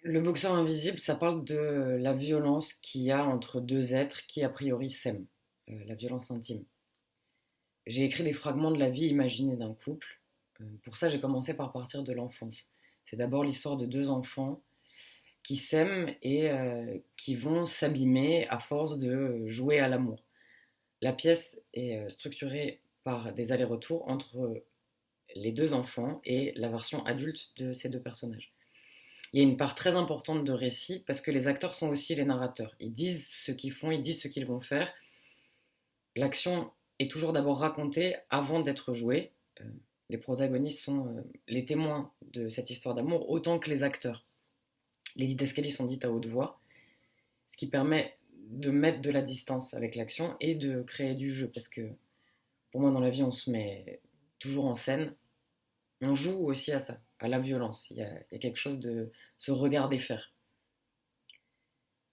Le boxeur invisible, ça parle de la violence qu'il y a entre deux êtres qui a priori s'aiment, la violence intime. J'ai écrit des fragments de la vie imaginée d'un couple. Pour ça, j'ai commencé par partir de l'enfance. C'est d'abord l'histoire de deux enfants qui s'aiment et qui vont s'abîmer à force de jouer à l'amour. La pièce est structurée par des allers-retours entre les deux enfants et la version adulte de ces deux personnages. Il y a une part très importante de récit parce que les acteurs sont aussi les narrateurs. Ils disent ce qu'ils font, ils disent ce qu'ils vont faire. L'action est toujours d'abord racontée avant d'être jouée. Les protagonistes sont les témoins de cette histoire d'amour autant que les acteurs. Les didascalies sont dites à haute voix, ce qui permet de mettre de la distance avec l'action et de créer du jeu. Parce que pour moi, dans la vie, on se met toujours en scène. On joue aussi à ça, à la violence. Il y a quelque chose de se regarder faire.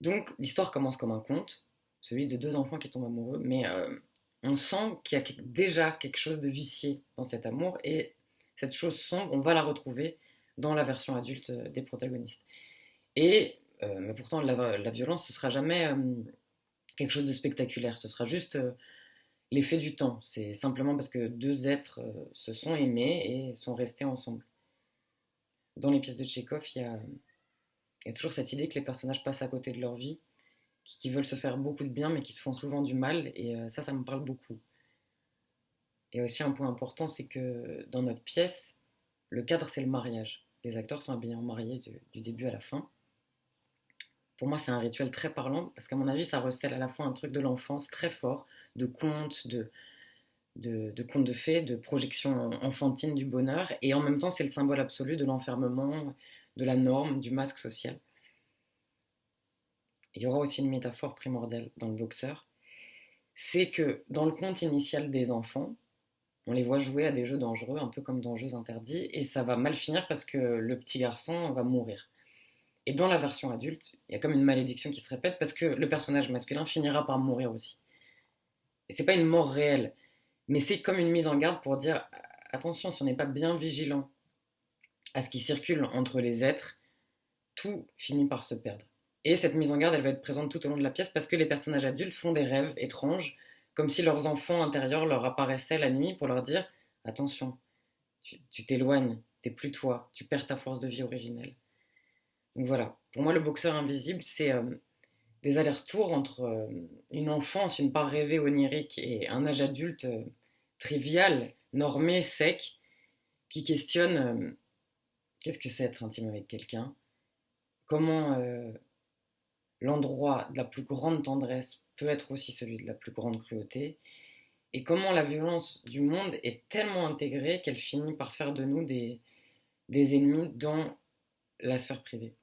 Donc l'histoire commence comme un conte, celui de deux enfants qui tombent amoureux, mais on sent qu'il y a déjà quelque chose de vicié dans cet amour, et cette chose sombre, on va la retrouver dans la version adulte des protagonistes. Et mais pourtant, la violence, ce sera jamais quelque chose de spectaculaire, ce sera juste l'effet du temps. C'est simplement parce que deux êtres se sont aimés et sont restés ensemble. Dans les pièces de Tchekhov, il y a toujours cette idée que les personnages passent à côté de leur vie, qui veulent se faire beaucoup de bien, mais qui se font souvent du mal, et ça me parle beaucoup. Et aussi un point important, c'est que dans notre pièce, le cadre, c'est le mariage. Les acteurs sont habillés en mariés du début à la fin. Pour moi, c'est un rituel très parlant, parce qu'à mon avis, ça recèle à la fois un truc de l'enfance très fort, de contes, de contes de fées, de projections enfantines du bonheur, et en même temps, c'est le symbole absolu de l'enfermement, de la norme, du masque social. Il y aura aussi une métaphore primordiale dans le boxeur, c'est que dans le conte initial des enfants, on les voit jouer à des jeux dangereux, un peu comme dans Jeux interdits, et ça va mal finir parce que le petit garçon va mourir. Et dans la version adulte, il y a comme une malédiction qui se répète parce que le personnage masculin finira par mourir aussi. Et c'est pas une mort réelle, mais c'est comme une mise en garde pour dire attention, si on n'est pas bien vigilant à ce qui circule entre les êtres, tout finit par se perdre. Et cette mise en garde, elle va être présente tout au long de la pièce parce que les personnages adultes font des rêves étranges, comme si leurs enfants intérieurs leur apparaissaient la nuit pour leur dire attention, tu t'éloignes, t'es plus toi, tu perds ta force de vie originelle. Donc voilà, pour moi le boxeur invisible, c'est des allers-retours entre une enfance, une part rêvée onirique et un âge adulte trivial, normé, sec, qui questionne qu'est-ce que c'est être intime avec quelqu'un, comment l'endroit de la plus grande tendresse peut être aussi celui de la plus grande cruauté, et comment la violence du monde est tellement intégrée qu'elle finit par faire de nous des ennemis dans la sphère privée.